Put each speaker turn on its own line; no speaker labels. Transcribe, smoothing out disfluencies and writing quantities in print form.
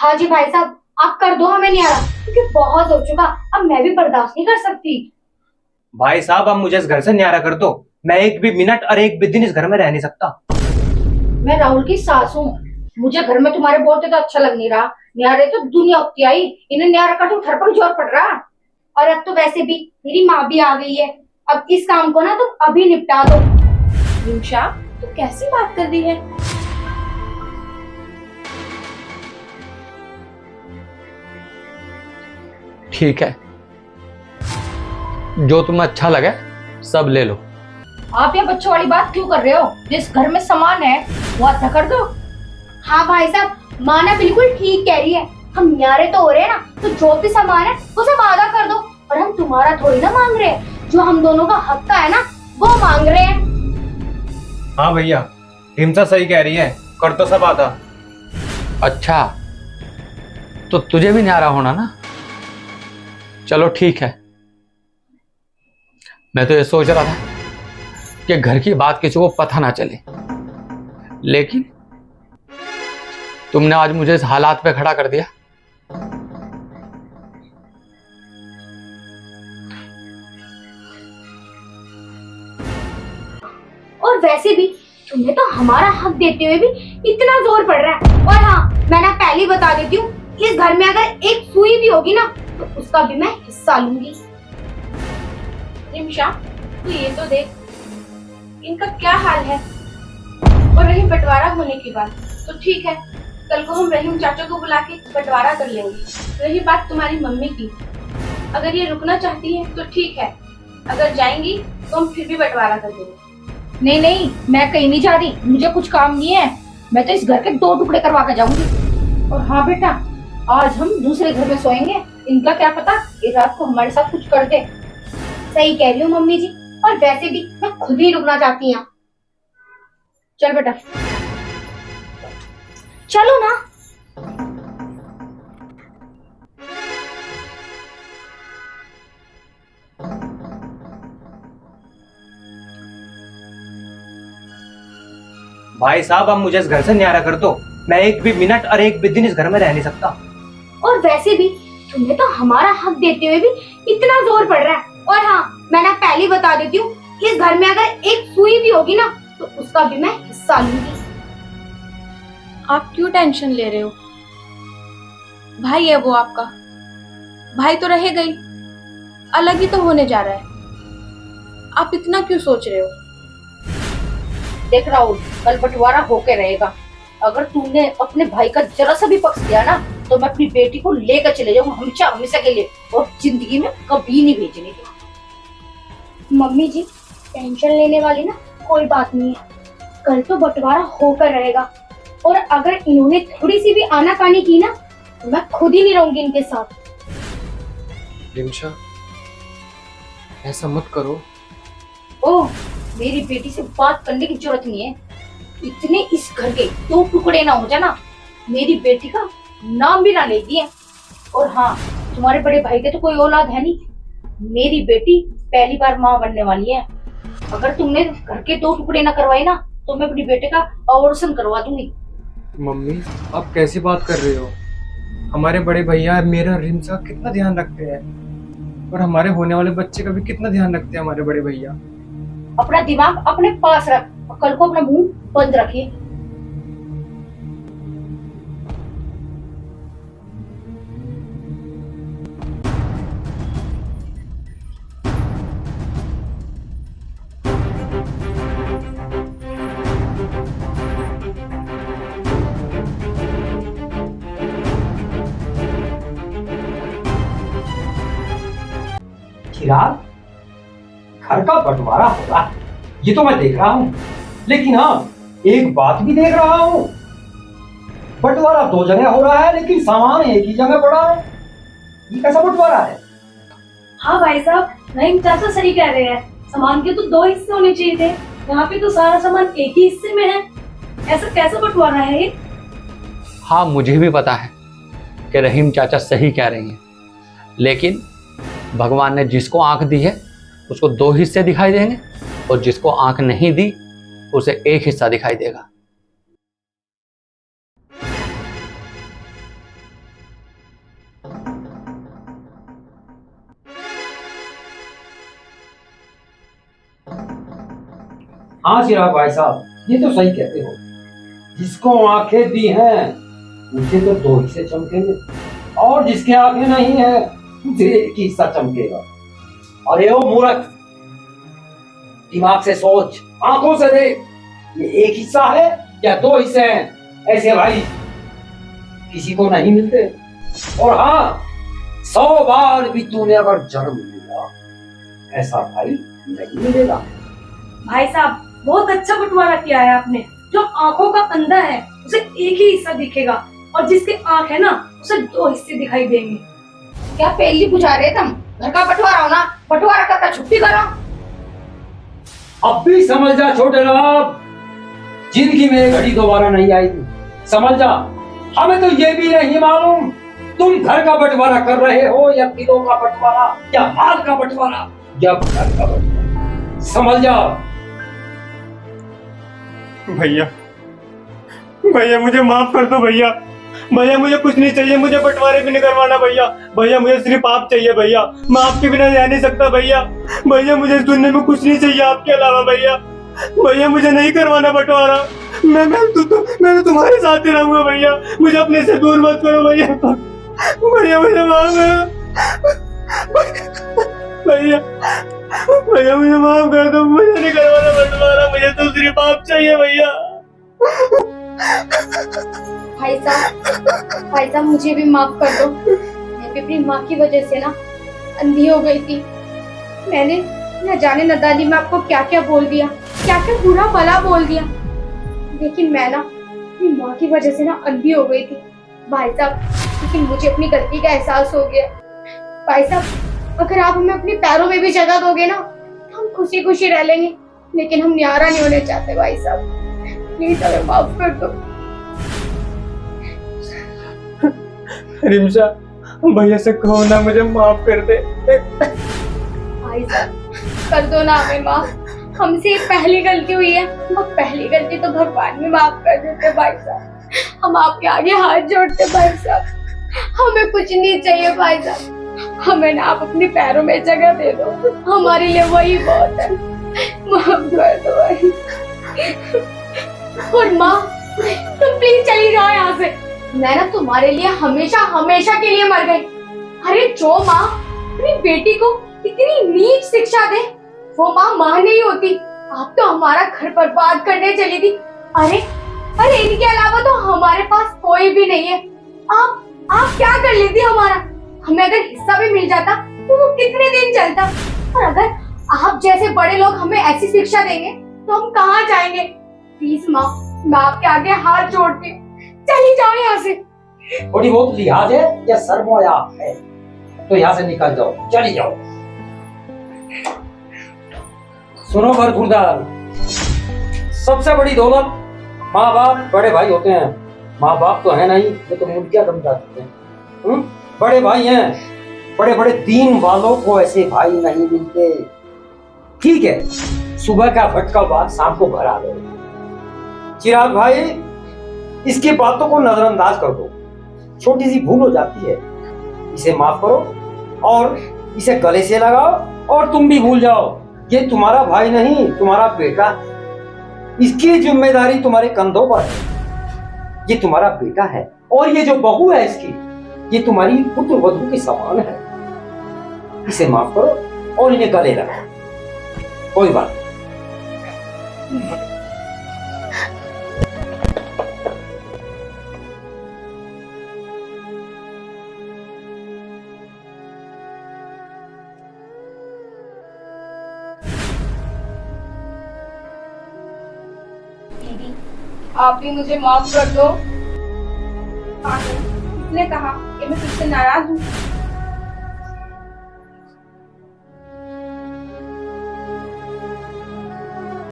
हाँ जी भाई साहब, आप कर दो हमें न्यारा, क्योंकि बहुत हो चुका। अब मैं भी बर्दाश्त नहीं कर सकती।
भाई साहब, अब मुझे इस घर से न्यारा कर दो। मैं एक भी मिनट और एक भी दिन इस घर में रह नहीं सकता।
मैं राहुल की सास हूँ। मुझे घर में तुम्हारे बोलते तो अच्छा लग नहीं रहा। न्यारे तो दुनिया उठती आई, इन्हें न्यारा का तो घर पर जोर पड़ रहा। और अब तो वैसे भी मेरी माँ भी आ गई है। अब इस काम को ना तुम अभी निपटा दो।
रिमशा, तू कैसी बात कर रही है?
ठीक है, जो तुम्हें अच्छा लगे सब ले लो।
आप ये बच्चों वाली बात क्यों कर रहे हो? जिस घर में सामान है वो आधा कर दो। हाँ भाई साहब, माँ ना बिल्कुल ठीक कह रही है। हम न्यारे तो हो रहे हैं ना, तो जो भी सामान है वो सब आधा कर दो। और हम तुम्हारा थोड़ी ना मांग रहे हैं, जो हम दोनों का हक का है ना वो मांग रहे हैं।
हाँ भैया, हिमसा सही कह रही है, कर तो सब आधा।
अच्छा, तो तुझे भी न्यारा होना ना? चलो ठीक है। मैं तो ये सोच रहा था कि घर की बात किसी को पता ना चले, लेकिन तुमने आज मुझे इस हालात पे खड़ा कर दिया।
और वैसे भी तुम्हें तो हमारा हक देते हुए भी इतना जोर पड़ रहा है। और हाँ, मैं ना पहले ही बता देती हूँ, इस घर में अगर एक सुई भी होगी ना तो उसका भी मैं हिस्सा लूंगी।
रिमशा, तू ये तो देख, इनका क्या हाल है। और रही बंटवारा होने की बात, तो ठीक है, कल को हम रहीम चाचा को बुला के बंटवारा कर लेंगे। रही बात तुम्हारी मम्मी की, अगर ये रुकना चाहती है तो ठीक है, अगर जाएंगी तो हम फिर भी बंटवारा कर देंगे।
नहीं नहीं, मैं कहीं नहीं जा रही, मुझे कुछ काम नहीं है। मैं तो इस घर के 2 टुकड़े करवा कर जाऊंगी। और हाँ बेटा, आज हम दूसरे घर में सोएंगे। इनका क्या पता ये रात को हमारे साथ कुछ कर दे। सही कह रही हो मम्मी जी। और वैसे भी मैं खुद ही रुकना चाहती हूँ। चल बेटा, चलो ना।
भाई साहब, अब मुझे इस घर से न्यारा कर दो। मैं एक भी मिनट और एक भी दिन इस घर में रह नहीं सकता।
और वैसे भी तुम्हें तो हमारा हक देते हुए भी इतना जोर पड़ रहा है। और हाँ, मैं ना पहले ही बता देती हूँ, इस घर में अगर एक सुई भी होगी ना तो उसका भी मैं हिस्सा लूंगी।
आप क्यों टेंशन ले रहे हो? भाई है वो आपका, भाई तो रहेगा ही, अलग ही तो होने जा रहा है। आप इतना क्यों सोच रहे हो?
देख राहुल, कल बंटवारा होके रहेगा। अगर तुमने अपने भाई का जरा सा भी पक्ष लिया ना तो मैं अपनी बेटी को लेकर चले जाऊंगा हमेशा हमेशा के लिए, और जिंदगी में कभी नहीं भेजने की। मम्मी जी, टेंशन लेने वाली ना कोई बात नहीं है। कल तो बंटवारा होकर रहेगा। और अगर इन्होंने थोड़ी सी भी आनाकानी की ना तो मैं खुद ही नहीं रहूंगी इनके साथ।
हिमसा, ऐसा मत करो।
ओह, मेरी बेटी से बात करने की जरूरत नहीं है। इतने इस घर के 2 टुकड़े ना हो जाना, मेरी बेटी का नाम भी ना ले दिए। और हाँ, तुम्हारे बड़े भाई के तो कोई औलाद है नहीं। मेरी बेटी पहली बार माँ बनने वाली है। अगर तुमने घर के 2 टुकड़े ना करवाए ना तो मैं अपनी बेटे का अबॉर्शन करवा दूंगी।
मम्मी, आप कैसी बात कर रहे हो? हमारे बड़े भैया मेरा रिमसा कितना ध्यान रखते हैं, और हमारे होने वाले बच्चे का भी कितना ध्यान रखते हैं हमारे बड़े भैया।
अपना दिमाग अपने पास रख और कल को अपना मुंह बंद रखिए।
चिराग, घर का बंटवारा होगा ये तो मैं देख रहा हूं, लेकिन हाँ, एक बात भी देख रहा हूं। बंटवारा 2 जगह हो रहा है लेकिन सामान एक ही जगह पड़ा है। ये कैसा बंटवारा है?
हाँ भाई साहब, रहीम चाचा सही कह रहे हैं। सामान के तो 2 हिस्से होने चाहिए थे, यहाँ पे तो सारा सामान एक ही हिस्से में है। ऐसा कैसा बंटवारा है ये?
हाँ, मुझे भी पता है कि रहीम चाचा सही कह रही हैं, लेकिन भगवान ने जिसको आंख दी है उसको 2 हिस्से दिखाई देंगे, और जिसको आंख नहीं दी उसे एक हिस्सा दिखाई देगा।
हाँ चिराग भाई साहब, ये तो सही कहते हो। जिसको आंखें दी हैं उसे तो दो हिस्से चमकेंगे, और जिसके आंखें नहीं है उसे एक ही हिस्सा चमकेगा। अरे ओ मूर्ख, दिमाग से सोच, आंखों से देख, ये एक हिस्सा है या दो हिस्से हैं? ऐसे भाई किसी को नहीं मिलते। और हाँ, 100 बार भी तूने अगर जन्म लिया, ऐसा भाई नहीं मिलेगा।
भाई साहब बहुत अच्छा बंटवारा किया है आपने। जो आंखों का अंधा है उसे एक ही हिस्सा दिखेगा, और जिसके आंख है ना उसे दो हिस्से दिखाई देंगे।
क्या पहली बुझा रहे तुम? घर का बंटवारा हो ना, बंटवारा करके छुट्टी करो।
अब भी समझ जा छोटे नवाब, जिंदगी में घड़ी दोबारा नहीं आएगी, समझ जा। हमें तो ये भी नहीं मालूम तुम घर का बंटवारा कर रहे हो या किलों का बंटवारा या माल का बंटवारा या घर का बंटवारा, समझ जाओ।
भैया भैया मुझे माफ कर दो भैया। भैया मुझे कुछ नहीं चाहिए, मुझे बंटवारे भी नहीं करवाना भैया। भैया मुझे सिर्फ आप चाहिए भैया, मैं आपके बिना रह नहीं सकता भैया। भैया मुझे इस दुनिया में कुछ नहीं चाहिए आपके अलावा भैया। भैया मुझे नहीं करवाना बंटवारा, मैं तो तुम्हारे साथ ही रहूंगा भैया। मुझे अपने से दूर मत करो भैया। भैया मुझे माफ करो भैया। भैया मुझे माफ कर दो, मुझे नहीं करवाना बंटवारा, मुझे तो सिर्फ आप चाहिए भैया।
भाई साहब मुझे भी माफ कर दो। मैं भी अपनी माँ की वजह से ना अंधी हो गई थी। मैंने न जाने न दादी में आपको क्या क्या बोल दिया, क्या क्या बुरा भला बोल दिया। लेकिन मैं ना अपनी माँ की वजह से ना अंधी हो गई थी भाई साहब। लेकिन मुझे अपनी गलती का एहसास हो गया भाई साहब। अगर आप हमें अपने पैरों में भी जगह दोगे ना तो हम खुशी खुशी रह लेंगे, लेकिन हम न्यारा नहीं होने चाहते भाई साहब। प्लीज हमें माफ कर दो।
रिमशा भैया से कहो ना मुझे माफ कर दे।
भाई साहब कर दो ना हमें माफ। हमसे पहली गलती हुई है, वो पहली गलती तो भगवान भी माफ कर देते भाई साहब। हम आपके आगे हाथ जोड़ते भाई साहब। हमें कुछ नहीं चाहिए भाई साहब, हमें ना आप अपने पैरों में जगह दे दो, हमारे लिए वही बहुत है। माफ कर दो भाई। और माँ तुम प्लीज चली जाओ यहाँ से। मैं ना तुम्हारे लिए हमेशा हमेशा के लिए मर गई। अरे जो माँ अपनी बेटी को इतनी नीच शिक्षा दे वो माँ नहीं होती। आप तो हमारा घर बर्बाद करने चली थी। अरे अरे इनके अलावा तो हमारे पास कोई भी नहीं है। आप क्या कर लेती हमारा? हमें अगर हिस्सा भी मिल जाता तो वो कितने दिन चलता। और अगर आप जैसे बड़े लोग हमें ऐसी शिक्षा देंगे तो हम कहाँ जाएंगे? प्लीज माँ, मैं आपके आगे हाथ जोड़ती हूँ, चली जाओ यहाँ से।
थोड़ी बहुत लिहाज है या शर्मोया है तो यहाँ से निकल जाओ, चली जाओ। सुनो बरखुरदार, सबसे बड़ी दौलत माँ बाप बड़े भाई होते हैं। माँ बाप तो है नहीं, ये तो मुर्गियां दम जाती हैं। बड़े भाई हैं, बड़े बड़े दीन वालों को ऐसे भाई नहीं मिलते। ठीक है, सुबह का भटका बाद शाम को घर आ गए। चिराग भाई, इसकी बातों को नजरअंदाज कर दो। छोटी सी भूल हो जाती है, इसे माफ करो और इसे गले से लगाओ और तुम भी भूल जाओ। ये तुम्हारा भाई नहीं, तुम्हारा बेटा। इसकी जिम्मेदारी तुम्हारे कंधों पर है। ये तुम्हारा बेटा है और ये जो बहू है इसकी, ये तुम्हारी पुत्र वधू के समान है। इसे माफ करो और इन्हें गले लगाओ। कोई बात नहीं।
दीदी आप भी मुझे माफ कर दो।
पागल, किसने कहा कि मैं तुझसे नाराज हूँ?